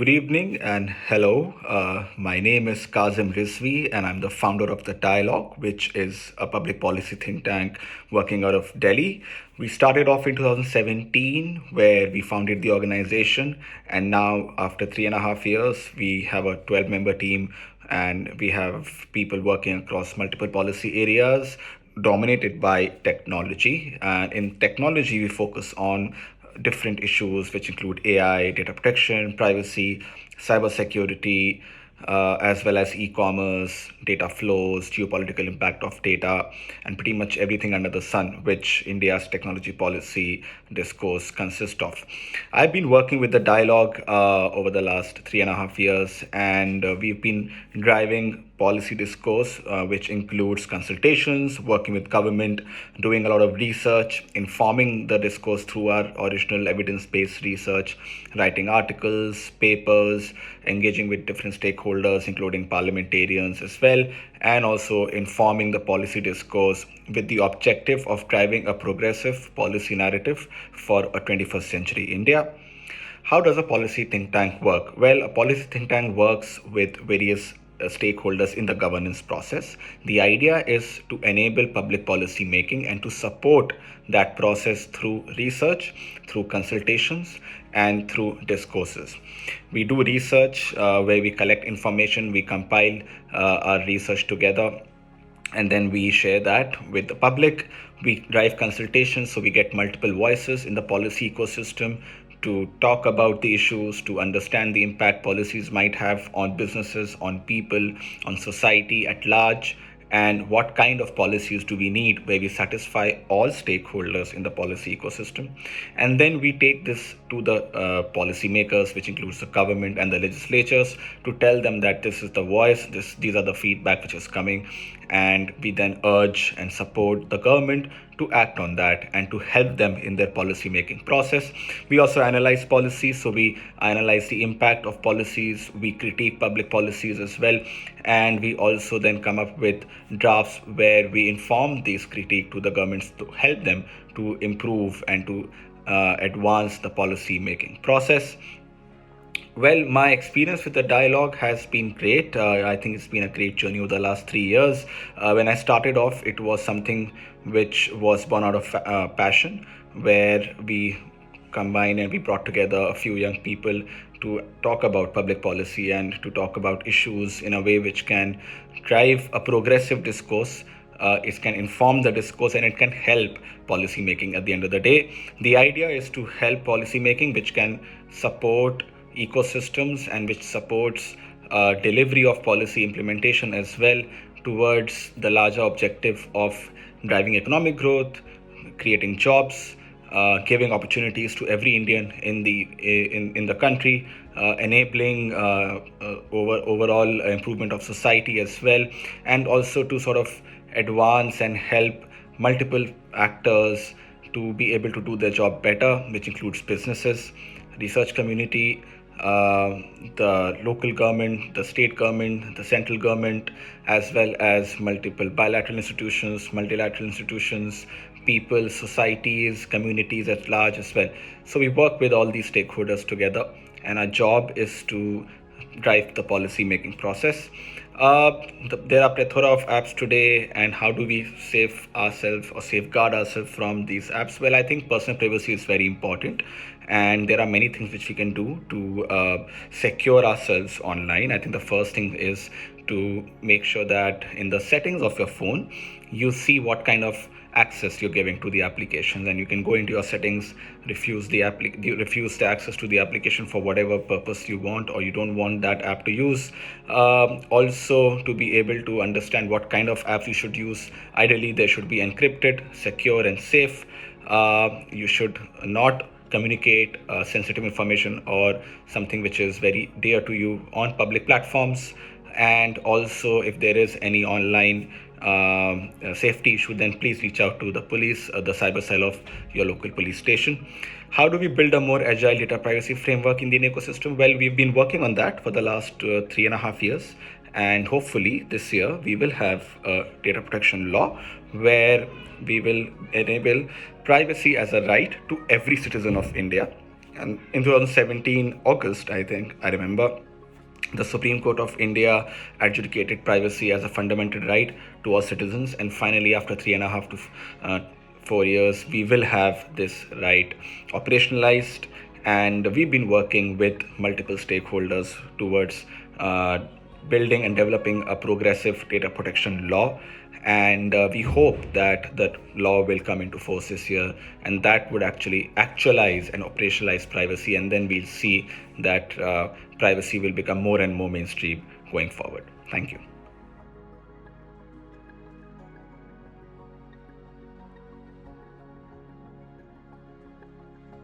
Good evening and hello. My name is Kazim Rizvi, and I'm the founder of The Dialogue, which is a public policy think tank working out of Delhi. We started off in 2017, where we founded the organization, and now, after 3.5 years, we have a 12-member team, and we have people working across multiple policy areas dominated by technology. And in technology, we focus on different issues which include AI, data protection, privacy, cybersecurity, as well as e-commerce, data flows, geopolitical impact of data, and pretty much everything under the sun, which India's technology policy discourse consists of. I've been working with the dialogue over the last 3.5 years, and we've been driving policy discourse, which includes consultations, working with government, doing a lot of research, informing the discourse through our original evidence based research, writing articles, papers, engaging with different stakeholders, including parliamentarians as well, and also informing the policy discourse with the objective of driving a progressive policy narrative for a 21st century India. How does a policy think tank work? Well, a policy think tank works with various stakeholders in the governance process. The idea is to enable public policy making and to support that process through research, through consultations, and through discourses. We do research where we collect information, we compile our research together, and then we share that with the public. We drive consultations so we get multiple voices in the policy ecosystem to talk about the issues, to understand the impact policies might have on businesses, on people, on society at large, and what kind of policies do we need where we satisfy all stakeholders in the policy ecosystem. And then we take this to the policymakers, which includes the government and the legislatures, to tell them that this is the voice, these are the feedback which is coming, and we then urge and support the government to act on that and to help them in their policy making process. We also analyze policies, so we analyze the impact of policies, we critique public policies as well, and we also then come up with drafts where we inform these critique to the governments to help them to improve and to advance the policy making process. Well, my experience with the dialogue has been great. I think it's been a great journey over the last 3 years. When I started off, it was something which was born out of passion, where we combined and we brought together a few young people to talk about public policy and to talk about issues in a way which can drive a progressive discourse. It can inform the discourse and it can help policy making at the end of the day. The idea is to help policy making which can support ecosystems and which supports delivery of policy implementation as well towards the larger objective of driving economic growth, creating jobs, giving opportunities to every Indian in the country, enabling overall improvement of society as well, and also to sort of advance and help multiple actors to be able to do their job better, which includes businesses, research community, the local government, the state government, the central government, as well as multiple bilateral institutions, multilateral institutions, people, societies, communities at large as well. So we work with all these stakeholders together, and our job is to drive the policy making process. There are plethora of apps today, and how do we save ourselves or safeguard ourselves from these apps? Well, I think personal privacy is very important, and there are many things which we can do to secure ourselves online. I think the first thing is to make sure that in the settings of your phone, you see what kind of access you're giving to the applications, and you can go into your settings, refuse the access to the application for whatever purpose you want or you don't want that app to use. Also, to be able to understand what kind of apps you should use, ideally they should be encrypted, secure, and safe. You should not communicate sensitive information or something which is very dear to you on public platforms. And also, if there is any online safety issue, then please reach out to the police, the cyber cell of your local police station. How do we build a more agile data privacy framework in the ecosystem? Well, we've been working on that for the last 3.5 years, and hopefully this year we will have a data protection law where we will enable privacy as a right to every citizen of India. And in 2017 August, I think I remember, the Supreme Court of India adjudicated privacy as a fundamental right to all citizens, and finally, after 3.5 to 4 years, we will have this right operationalized. And we've been working with multiple stakeholders towards building and developing a progressive data protection law. And we hope that that law will come into force this year, and that would actually actualize and operationalize privacy. And then we'll see that privacy will become more and more mainstream going forward. Thank you.